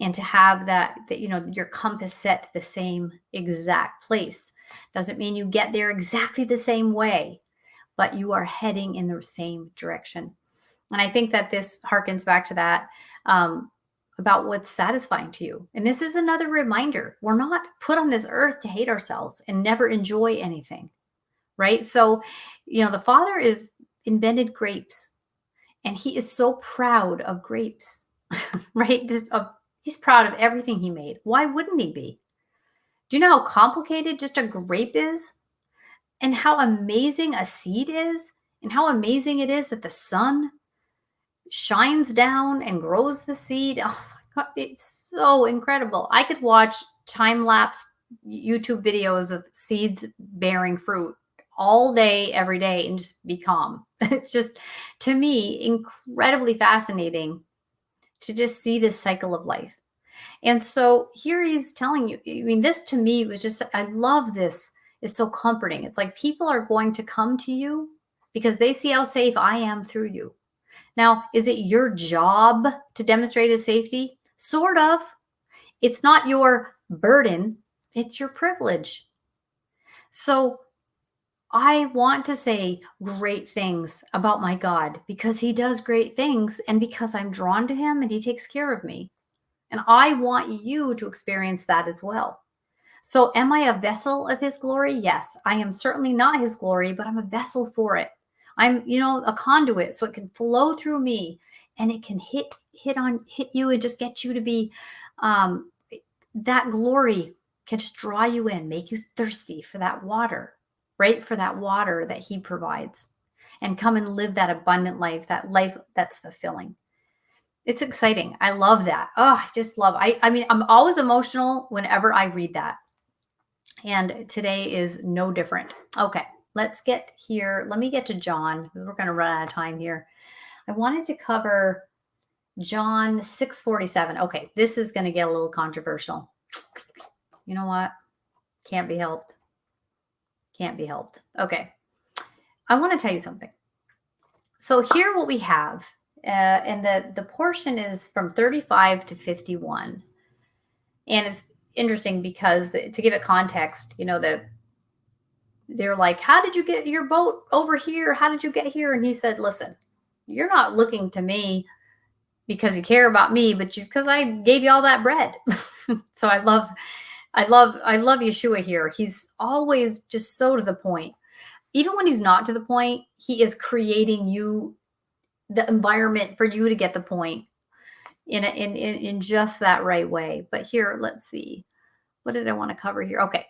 A: and to have that your compass set the same exact place. Doesn't mean you get there exactly the same way, but you are heading in the same direction. And I think that this harkens back to that, about what's satisfying to you. And this is another reminder. We're not put on this earth to hate ourselves and never enjoy anything, right? So, the Father is invented grapes, and he is so proud of grapes, right? He's proud of everything he made. Why wouldn't he be? Do you know how complicated just a grape is? And how amazing a seed is? And how amazing it is that the sun shines down and grows the seed? Oh my God, it's so incredible. I could watch time-lapse YouTube videos of seeds bearing fruit all day, every day, and just be calm. It's just, to me, incredibly fascinating to just see this cycle of life. And so here he's telling you, this to me was just, I love this. It's so comforting. It's like people are going to come to you because they see how safe I am through you. Now, is it your job to demonstrate his safety? Sort of. It's not your burden. It's your privilege. So I want to say great things about my God because he does great things, and because I'm drawn to him and he takes care of me. And I want you to experience that as well. So am I a vessel of his glory? Yes. I am certainly not his glory, but I'm a vessel for it. I'm, a conduit, so it can flow through me, and it can hit you and just get you to be, that glory can just draw you in, make you thirsty for that water, right? For that water that he provides, and come and live that abundant life, that life that's fulfilling. It's exciting. I love that. Oh, I just love, I'm always emotional whenever I read that. And today is no different. Okay, let's get here. Let me get to John because we're going to run out of time here. I wanted to cover John 6:47. Okay, this is going to get a little controversial. You know what? Can't be helped. Can't be helped. Okay. I want to tell you something. So here what we have, and the portion is from 35 to 51. And it's interesting because to give it context, they're like, how did you get your boat over here? How did you get here? And he said, listen, you're not looking to me because you care about me, but because I gave you all that bread. So I love Yeshua here. He's always just so to the point. Even when he's not to the point, he is creating you the environment for you to get the point in just that right way. But here, let's see. What did I want to cover here? Okay.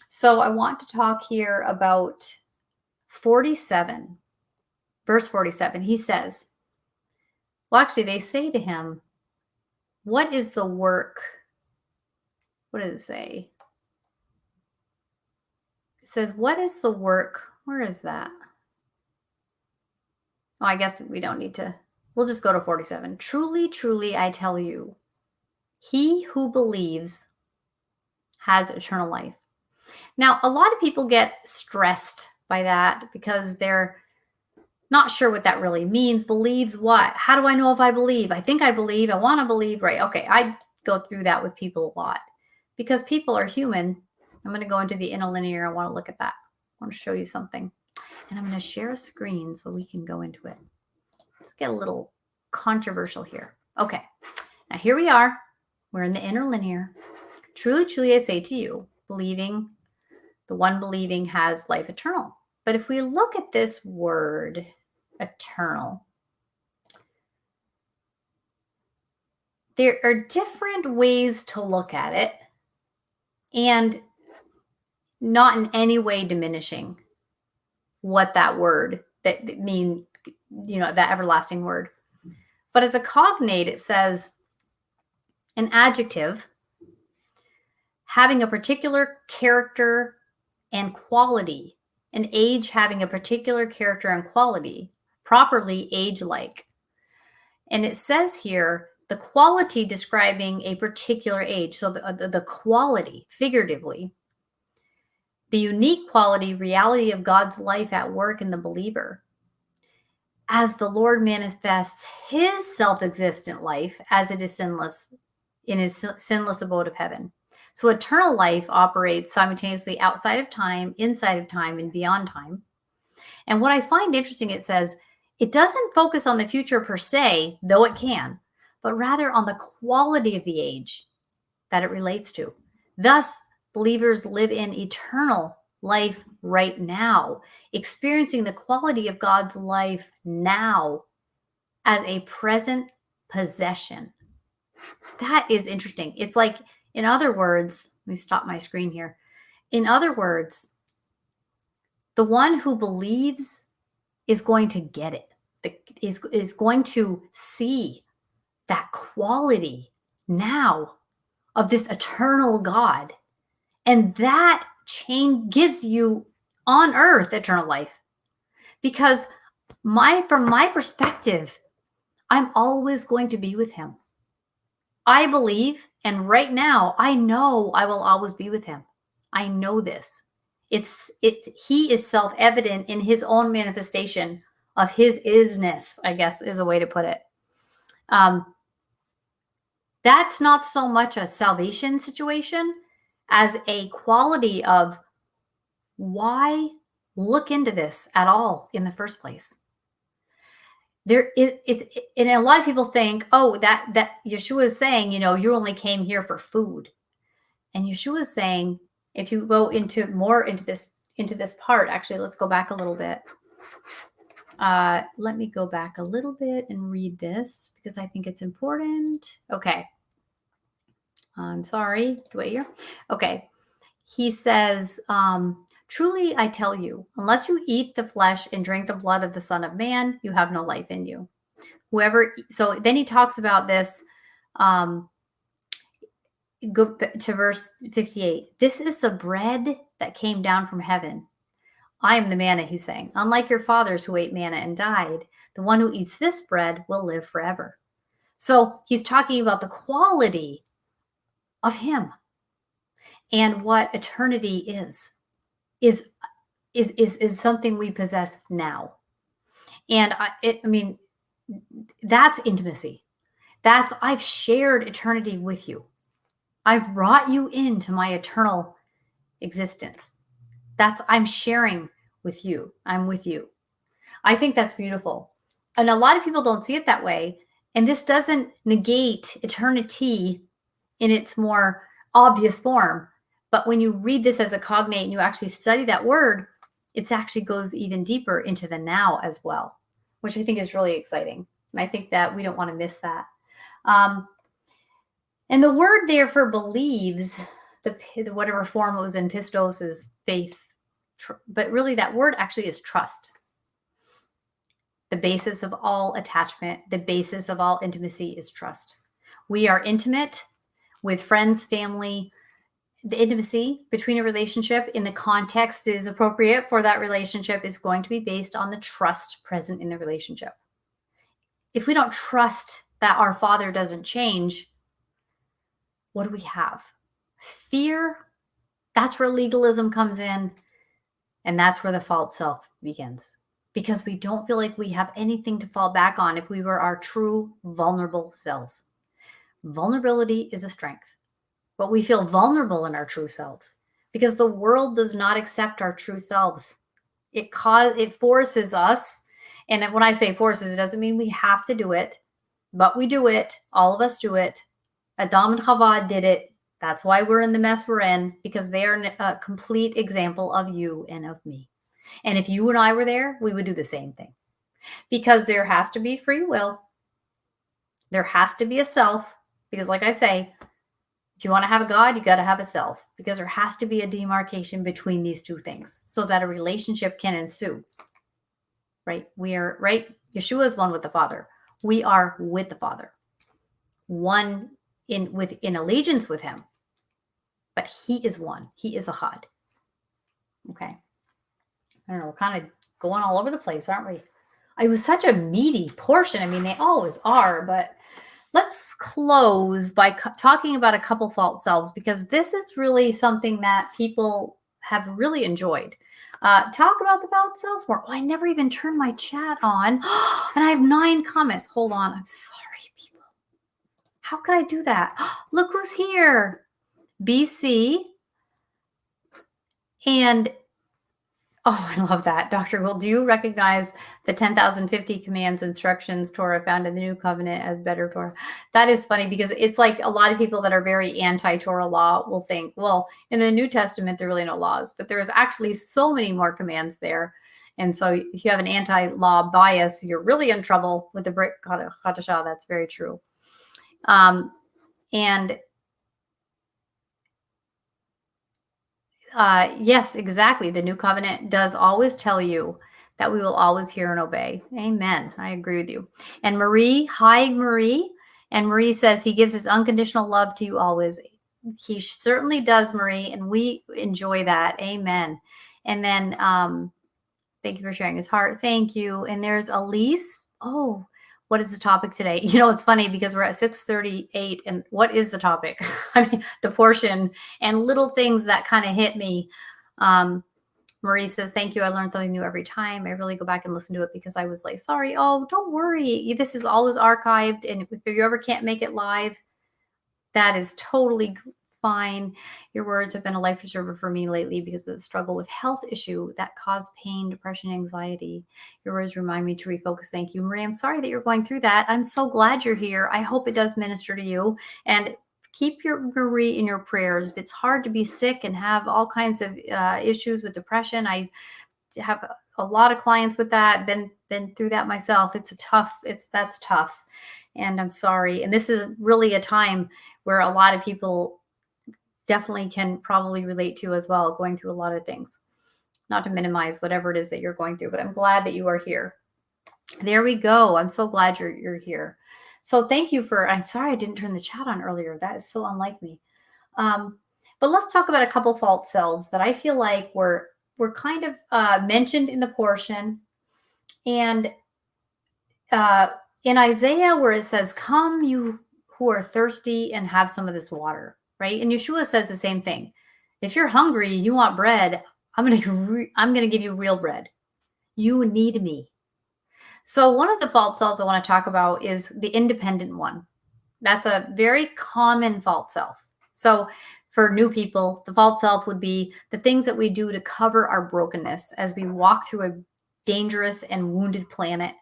A: So I want to talk here about 47, verse 47. He says, well, actually, they say to him, what is the work? What does it say? It says, what is the work? Where is that? Oh, I guess we don't need to. We'll just go to 47. Truly, truly, I tell you, he who believes has eternal life. Now, a lot of people get stressed by that because they're not sure what that really means. Believes what? How do I know if I believe? I think I believe. I want to believe. Right. Okay. I go through that with people a lot because people are human. I'm going to go into the interlinear. I want to look at that. I want to show you something. And I'm going to share a screen so we can go into it. Let's get a little controversial here. Okay. Now here we are. We're in the interlinear. Truly, truly, I say to you, the one believing has life eternal. But if we look at this word, eternal, there are different ways to look at it and not in any way diminishing what that word that mean, that everlasting word. But as a cognate, it says an adjective having a particular character and quality, an age having a particular character and quality, properly age-like. And it says here, the quality describing a particular age. So the quality, figuratively, the unique quality, reality of God's life at work in the believer. As the Lord manifests his self-existent life as it is sinless in his sinless abode of heaven. So eternal life operates simultaneously outside of time, inside of time, and beyond time. And what I find interesting, it says, it doesn't focus on the future per se, though it can, but rather on the quality of the age that it relates to. Thus, believers live in eternal life right now, experiencing the quality of God's life now as a present possession. That is interesting. It's like, in other words, let me stop my screen here. In other words, the one who believes is going to get it, is going to see that quality now of this eternal God. And that change gives you on earth eternal life. Because from my perspective, I'm always going to be with him. I believe, and right now, I know I will always be with him. I know this. He is self-evident in his own manifestation of his isness, I guess is a way to put it. That's not so much a salvation situation as a quality of why look into this at all in the first place. And a lot of people think, oh, that Yeshua is saying, you only came here for food. And Yeshua is saying, if you go into this part, actually, let's go back a little bit. Let me go back a little bit and read this because I think it's important. Okay. I'm sorry. Do I hear? Okay. He says, truly, I tell you, unless you eat the flesh and drink the blood of the Son of Man, you have no life in you. So then he talks about this, go to verse 58. This is the bread that came down from heaven. I am the manna, he's saying. Unlike your fathers who ate manna and died, the one who eats this bread will live forever. So he's talking about the quality of him, and what eternity is something we possess now. And I mean, that's intimacy. I've shared eternity with you. I've brought you into my eternal existence. I'm sharing with you. I'm with you. I think that's beautiful. And a lot of people don't see it that way. And this doesn't negate eternity in its more obvious form. But when you read this as a cognate and you actually study that word, it actually goes even deeper into the now as well, which I think is really exciting. And I think that we don't want to miss that. And the word there for believes, whatever form it was in, pistos is faith. But really that word actually is trust. The basis of all attachment, the basis of all intimacy is trust. We are intimate with friends, family. The intimacy between a relationship in the context is appropriate for that relationship is going to be based on the trust present in the relationship. If we don't trust that our Father doesn't change, what do we have? Fear. That's where legalism comes in. And that's where the false self begins. Because we don't feel like we have anything to fall back on if we were our true vulnerable selves. Vulnerability is a strength. But we feel vulnerable in our true selves because the world does not accept our true selves. It forces us. And when I say forces, it doesn't mean we have to do it, but we do it. All of us do it. Adam and Chava did it. That's why we're in the mess we're in, because they are a complete example of you and of me. And if you and I were there, we would do the same thing, because there has to be free will. There has to be a self, because like I say, if you want to have a God, you got to have a self, because there has to be a demarcation between these two things so that a relationship can ensue. Right? Yeshua is one with the Father. We are with the Father. One in allegiance with him. But he is one. He is a Chad. Okay. I don't know. We're kind of going all over the place, aren't we? It was such a meaty portion. I mean, they always are, but let's close by talking about a couple false selves, because this is really something that people have really enjoyed. Talk about the false selves more. Oh, I never even turned my chat on. And I have 9 comments. Hold on. I'm sorry, people. How could I do that? Look who's here. BC. And oh, I love that. Dr. Gould, do you recognize the 10,050 commands, instructions, Torah found in the New Covenant as better Torah? That is funny, because it's like a lot of people that are very anti-Torah law will think, well, in the New Testament, there are really no laws, but there's actually so many more commands there. And so if you have an anti-law bias, you're really in trouble with the Brit Chadashah. That's very true. Yes, exactly. The New Covenant does always tell you that we will always hear and obey. Amen. I agree with you. And Marie, hi, Marie. And Marie says he gives his unconditional love to you always. He certainly does, Marie, and we enjoy that. Amen. And then thank you for sharing his heart. Thank you. And there's Elise. Oh, what is the topic today? You know, it's funny because we're at 6:38, and what is the topic? I mean, the portion and little things that kind of hit me. Marie says, thank you. I learned something new every time. I really go back and listen to it because I was like, sorry. Oh, don't worry. This is always archived. And if you ever can't make it live, that is totally fine. Your words have been a life preserver for me lately because of the struggle with health issue that caused pain, depression, anxiety. Your words remind me to refocus. Thank you, Marie. I'm sorry that you're going through that. I'm so glad you're here. I hope it does minister to you. And keep your Marie in your prayers. It's hard to be sick and have all kinds of issues with depression. I have a lot of clients with that. Been through that myself. That's tough. And I'm sorry. And this is really a time where a lot of people definitely can probably relate to as well, going through a lot of things. Not to minimize whatever it is that you're going through, but I'm glad that you are here. There we go. I'm so glad you're here. So thank you I'm sorry I didn't turn the chat on earlier. That is so unlike me. But let's talk about a couple false selves that I feel like were kind of mentioned in the portion. And in Isaiah, where it says, "Come, you who are thirsty, and have some of this water," right? And Yeshua says the same thing. If you're hungry, you want bread, I'm gonna give you real bread. You need me. So one of the false selves I want to talk about is the independent one. That's a very common false self. So for new people, the false self would be the things that we do to cover our brokenness as we walk through a dangerous and wounded planet,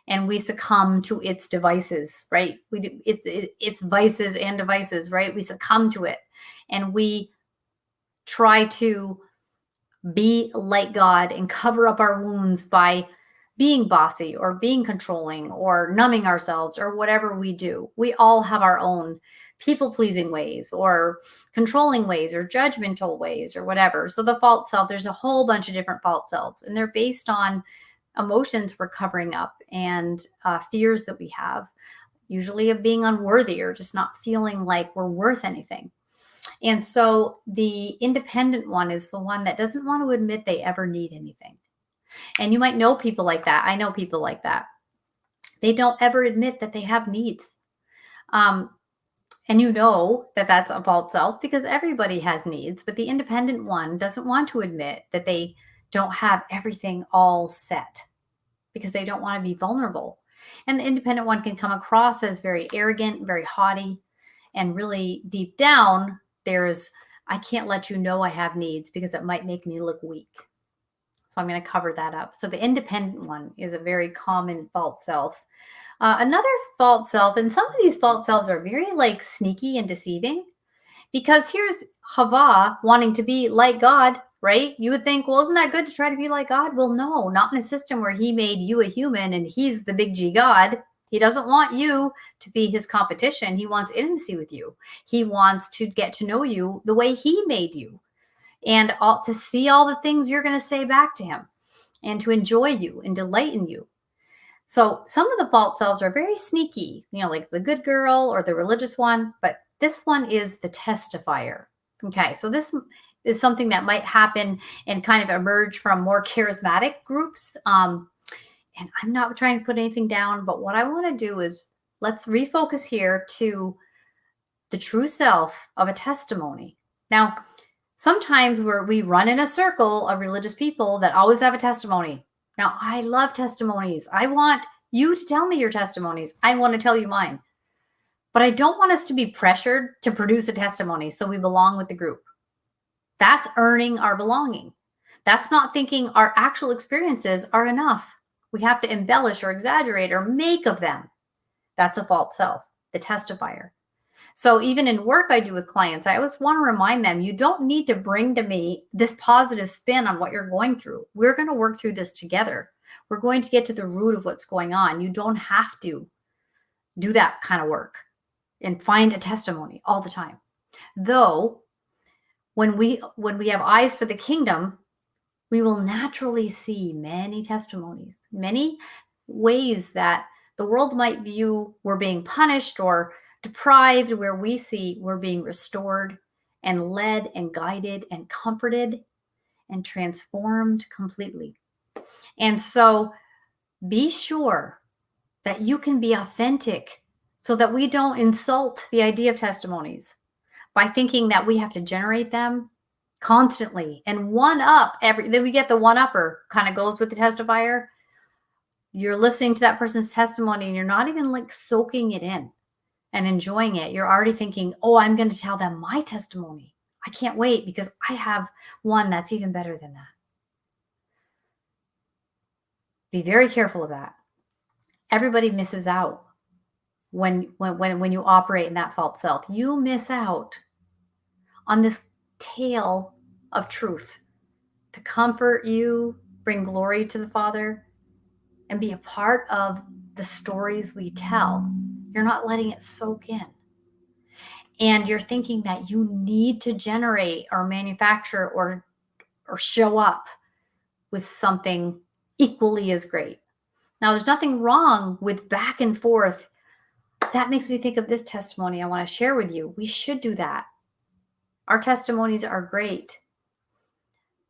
A: and we succumb to its devices, right? It's vices and devices, right? We succumb to it, and we try to be like God and cover up our wounds by being bossy or being controlling or numbing ourselves or whatever we do. We all have our own people pleasing ways or controlling ways or judgmental ways or whatever. So the false self, there's a whole bunch of different false selves, and they're based on emotions we're covering up and fears that we have, usually of being unworthy or just not feeling like we're worth anything. And so the independent one is the one that doesn't want to admit they ever need anything. And you might know people like that. I know people like that. They don't ever admit that they have needs. And you know that that's a false self because everybody has needs, but the independent one doesn't want to admit that they don't have everything all set because they don't want to be vulnerable. And the independent one can come across as very arrogant, very haughty, and really deep down, there's, I can't let you know I have needs because it might make me look weak. So I'm going to cover that up. So the independent one is a very common false self. Another false self, and some of these false selves are very like sneaky and deceiving, because here's Hava wanting to be like God, right? You would think, well, isn't that good to try to be like God? Well, no, not in a system where he made you a human and he's the big G God. He doesn't want you to be his competition. He wants intimacy with you. He wants to get to know you the way he made you, and to see all the things you're going to say back to him, and to enjoy you and delight in you. So some of the false selves are very sneaky, like the good girl or the religious one, but this one is the testifier. Okay, so this is something that might happen and kind of emerge from more charismatic groups. And I'm not trying to put anything down, but what I want to do is let's refocus here to the true self of a testimony. Now, sometimes we run in a circle of religious people that always have a testimony. Now, I love testimonies. I want you to tell me your testimonies. I want to tell you mine. But I don't want us to be pressured to produce a testimony so we belong with the group. That's earning our belonging. That's not thinking our actual experiences are enough. We have to embellish or exaggerate or make of them. That's a false self, the testifier. So even in work I do with clients, I always want to remind them, you don't need to bring to me this positive spin on what you're going through. We're going to work through this together. We're going to get to the root of what's going on. You don't have to do that kind of work and find a testimony all the time. Though, when we have eyes for the kingdom, we will naturally see many testimonies, many ways that the world might view we're being punished or deprived, where we see we're being restored and led and guided and comforted and transformed completely. And so be sure that you can be authentic so that we don't insult the idea of testimonies by thinking that we have to generate them constantly and one up then we get the one upper, kind of goes with the testifier. You're listening to that person's testimony and you're not even like soaking it in and enjoying it. You're already thinking, oh, I'm going to tell them my testimony. I can't wait because I have one that's even better than that. Be very careful of that. Everybody misses out when you operate in that false self. You miss out on this tale of truth to comfort you, bring glory to the Father, and be a part of the stories we tell. You're not letting it soak in. And you're thinking that you need to generate or manufacture or show up with something equally as great. Now, there's nothing wrong with back and forth. That makes me think of this testimony I want to share with you. We should do that. Our testimonies are great.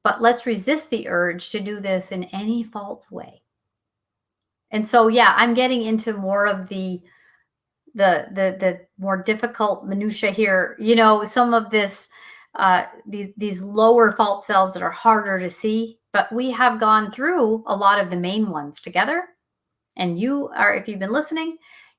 A: But let's resist the urge to do this in any false way. And so, yeah, I'm getting into more of the more difficult minutia here. Some of this, these lower fault selves that are harder to see, but we have gone through a lot of the main ones together. And if you've been listening,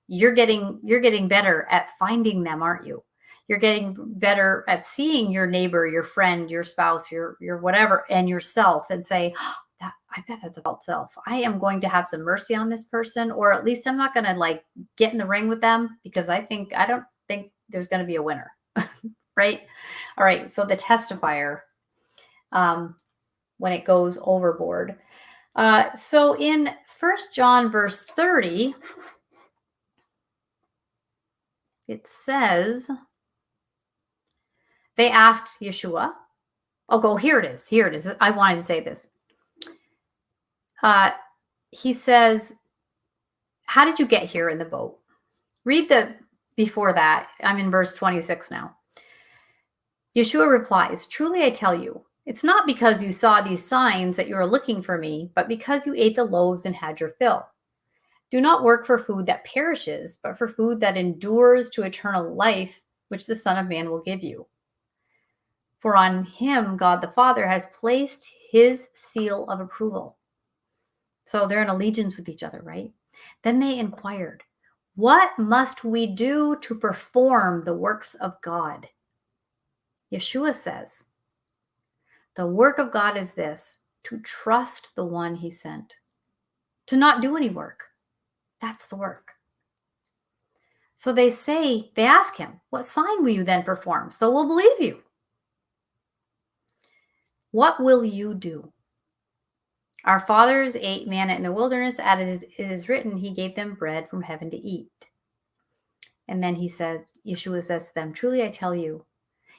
A: you're getting better at finding them, aren't you? You're getting better at seeing your neighbor, your friend, your spouse, your whatever, and yourself, and say, I bet that's a fault self. I am going to have some mercy on this person, or at least I'm not going to like get in the ring with them, because I don't think there's going to be a winner. Right? All right. So the testifier, when it goes overboard. So in 1 John verse 30, it says, they asked Yeshua. Here it is. Here it is. I wanted to say this. He says, how did you get here in the boat? Read the before that. I'm in verse 26 now. Yeshua replies, truly I tell you, it's not because you saw these signs that you are looking for me, but because you ate the loaves and had your fill. Do not work for food that perishes, but for food that endures to eternal life, which the Son of Man will give you. For on him God the Father has placed his seal of approval. So they're in allegiance with each other, right? Then they inquired, what must we do to perform the works of God? Yeshua says, the work of God is this, to trust the one he sent, to not do any work. That's the work. So they ask him, what sign will you then perform? So we'll believe you. What will you do? Our fathers ate manna in the wilderness, as it is written, he gave them bread from heaven to eat. And then Yeshua says to them, truly I tell you,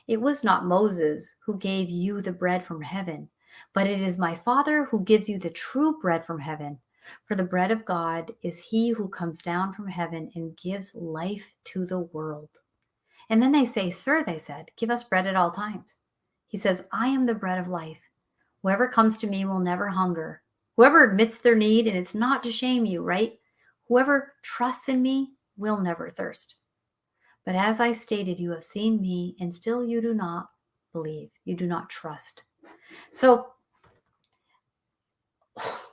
A: it was not Moses who gave you the bread from heaven, but it is my Father who gives you the true bread from heaven. For the bread of God is he who comes down from heaven and gives life to the world. And then they say, sir, they said, give us bread at all times. He says, I am the bread of life. Whoever comes to me will never hunger. Whoever admits their need, and it's not to shame you, right? Whoever trusts in me will never thirst. But as I stated, you have seen me, and still you do not believe. You do not trust. So,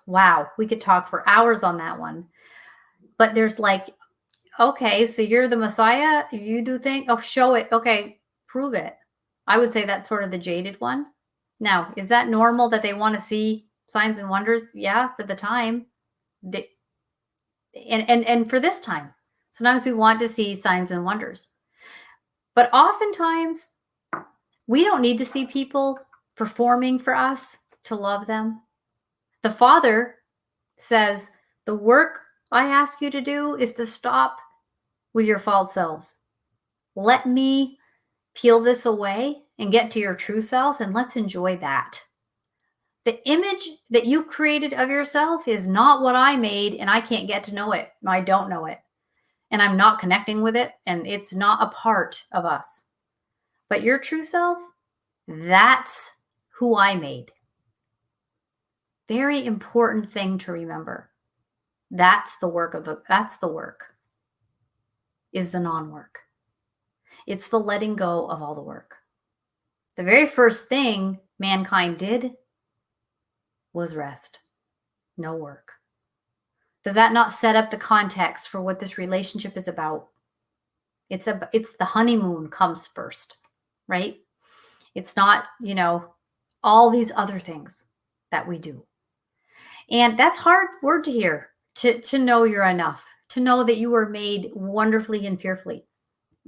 A: wow, we could talk for hours on that one. But there's like, okay, so you're the Messiah. You do think, show it. Okay, prove it. I would say that's sort of the jaded one. Now, is that normal that they want to see signs and wonders? Yeah, for the time. And for this time. Sometimes we want to see signs and wonders. But oftentimes, we don't need to see people performing for us to love them. The Father says, the work I ask you to do is to stop with your false selves. Let me peel this away and get to your true self, and let's enjoy that. The image that you created of yourself is not what I made, and I can't get to know it. I don't know it. And I'm not connecting with it, and it's not a part of us. But your true self, that's who I made. Very important thing to remember. That's the work, is the non-work. It's the letting go of all the work. The very first thing mankind did was rest. No work. Does that not set up the context for what this relationship is about? It's the honeymoon comes first, right? It's not, all these other things that we do. And that's hard word to hear, to know you're enough, to know that you were made wonderfully and fearfully.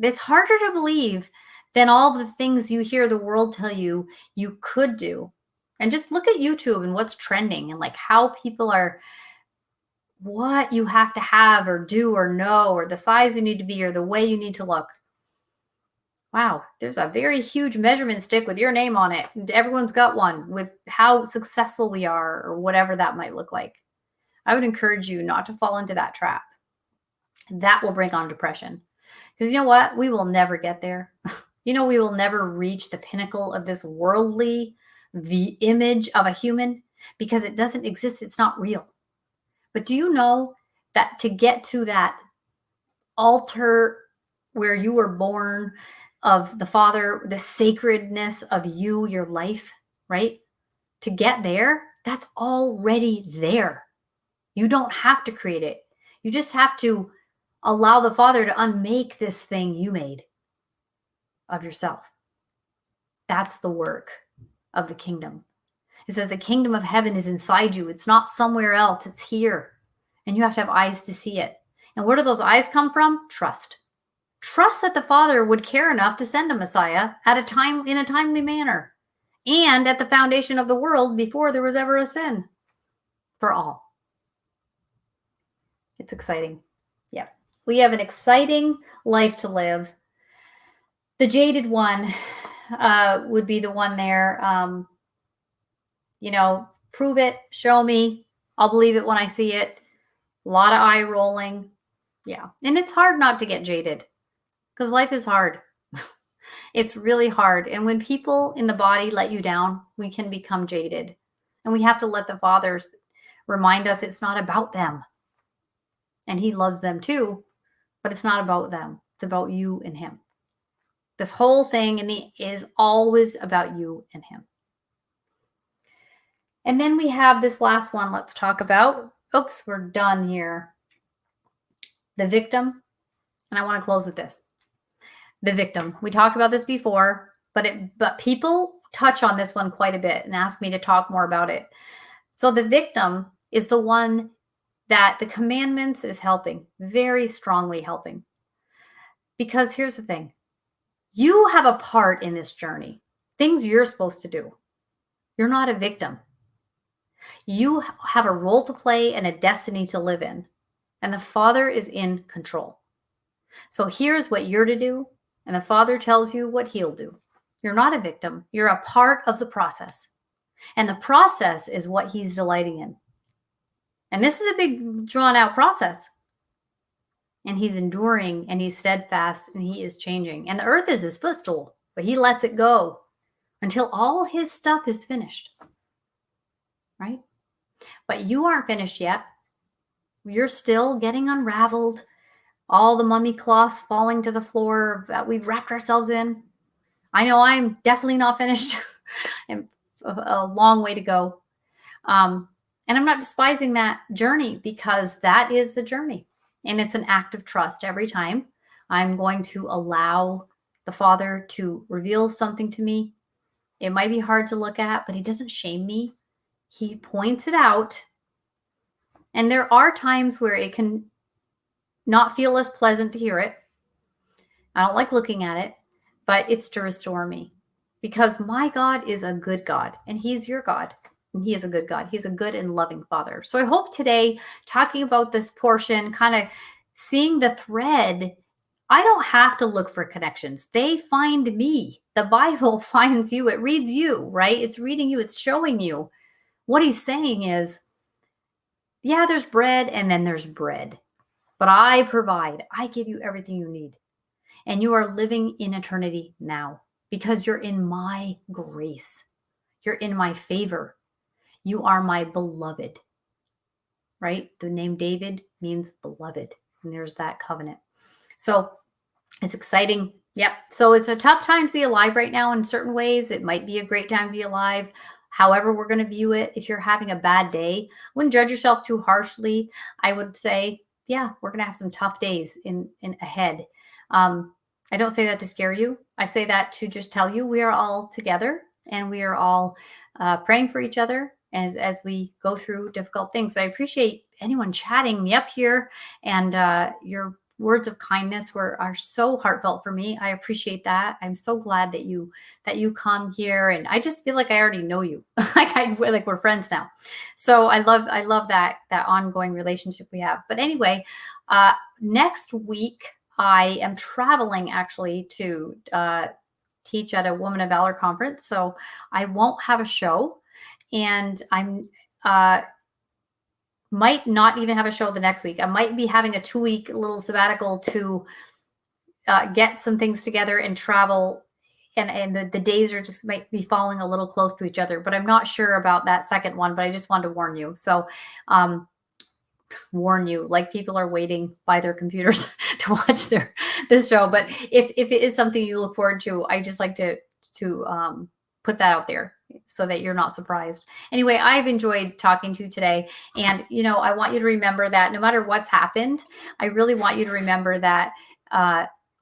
A: It's harder to believe than all the things you hear the world tell you you could do. And just look at YouTube and what's trending, and like how people are, what you have to have or do or know, or the size you need to be, or the way you need to look. Wow, there's a very huge measurement stick with your name on it. Everyone's got one with how successful we are, or whatever that might look like. I would encourage you not to fall into that trap. That will bring on depression. Because you know what? We will never get there. We will never reach the pinnacle of this worldly, the image of a human, because it doesn't exist. It's not real. But do you know that to get to that altar where you were born of the Father, the sacredness of you, your life, right? To get there, that's already there. You don't have to create it. You just have to allow the Father to unmake this thing you made of yourself. That's the work of the kingdom. It says the kingdom of heaven is inside you. It's not somewhere else. It's here. And you have to have eyes to see it. And where do those eyes come from? Trust. Trust that the Father would care enough to send a Messiah at a time, in a timely manner, and at the foundation of the world before there was ever a sin for all. It's exciting. Yeah. We have an exciting life to live. The jaded one would be the one there. Prove it, show me. I'll believe it when I see it. A lot of eye rolling. Yeah. And it's hard not to get jaded because life is hard. It's really hard. And when people in the body let you down, we can become jaded. And we have to let the Father remind us it's not about them. And He loves them too, but it's not about them. It's about you and Him. This whole thing is always about you and Him. And then we have this last one let's talk about. Oops, we're done here. The victim. And I want to close with this. The victim. We talked about this before, but people touch on this one quite a bit and ask me to talk more about it. So the victim is the one that the commandments is helping, very strongly helping. Because here's the thing. You have a part in this journey. Things you're supposed to do. You're not a victim. You have a role to play and a destiny to live in. And the Father is in control. So here's what you're to do. And the Father tells you what He'll do. You're not a victim. You're a part of the process. And the process is what He's delighting in. And this is a big, drawn out process. And He's enduring, and He's steadfast, and He is changing. And the earth is His footstool, but He lets it go until all His stuff is finished. Right? But you aren't finished yet. You're still getting unraveled. All the mummy cloths falling to the floor that we've wrapped ourselves in. I know I'm definitely not finished. And a long way to go. And I'm not despising that journey because that is the journey. And it's an act of trust every time. I'm going to allow the Father to reveal something to me. It might be hard to look at, but He doesn't shame me. He points it out. And there are times where it can not feel as pleasant to hear it. I don't like looking at it, but it's to restore me. Because my God is a good God, and He's your God. And He is a good God. He's a good and loving Father. So I hope today, talking about this portion, kind of seeing the thread, I don't have to look for connections. They find me. The Bible finds you. It reads you, right? It's reading you. It's showing you. What He's saying is, yeah, there's bread and then there's bread. But I provide. I give you everything you need. And you are living in eternity now because you're in my grace. You're in my favor. You are my beloved, right? The name David means beloved. And there's that covenant. So it's exciting. Yep. So it's a tough time to be alive right now in certain ways. It might be a great time to be alive. However we're going to view it. If you're having a bad day, wouldn't judge yourself too harshly. I would say, yeah, we're going to have some tough days in ahead. I don't say that to scare you. I say that to just tell you we are all together and we are all praying for each other as we go through difficult things. But I appreciate anyone chatting me up here, and your words of kindness are so heartfelt for me. I appreciate that. I'm so glad that you come here, and I just feel like I already know you, like we're friends now. So I love that ongoing relationship we have. But anyway, next week I am traveling actually to teach at a Woman of Valor conference, so I won't have a show, and I'm might not even have a show the next week. I might be having a 2-week little sabbatical to get some things together and travel. And the days are just might be falling a little close to each other, but I'm not sure about that second one, but I just wanted to warn you. So warn you, like people are waiting by their computers to watch this show. But if it is something you look forward to, I just like to put that out there so that you're not surprised. Anyway, I've enjoyed talking to you today. And, I want you to remember that no matter what's happened, I really want you to remember that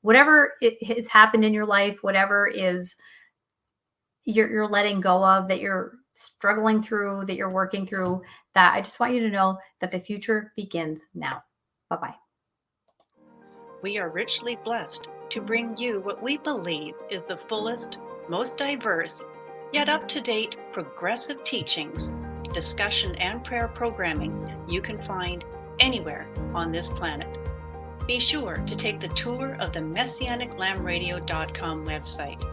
A: whatever has happened in your life, whatever is you're letting go of, that you're struggling through, that you're working through, that I just want you to know that the future begins now. Bye-bye.
B: We are richly blessed to bring you what we believe is the fullest, most diverse, yet up-to-date progressive teachings, discussion, and prayer programming you can find anywhere on this planet. Be sure to take the tour of the MessianicLambRadio.com website.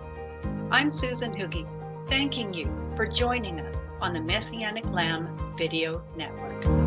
B: I'm Susan Hoogie, thanking you for joining us on the Messianic Lamb Video Network.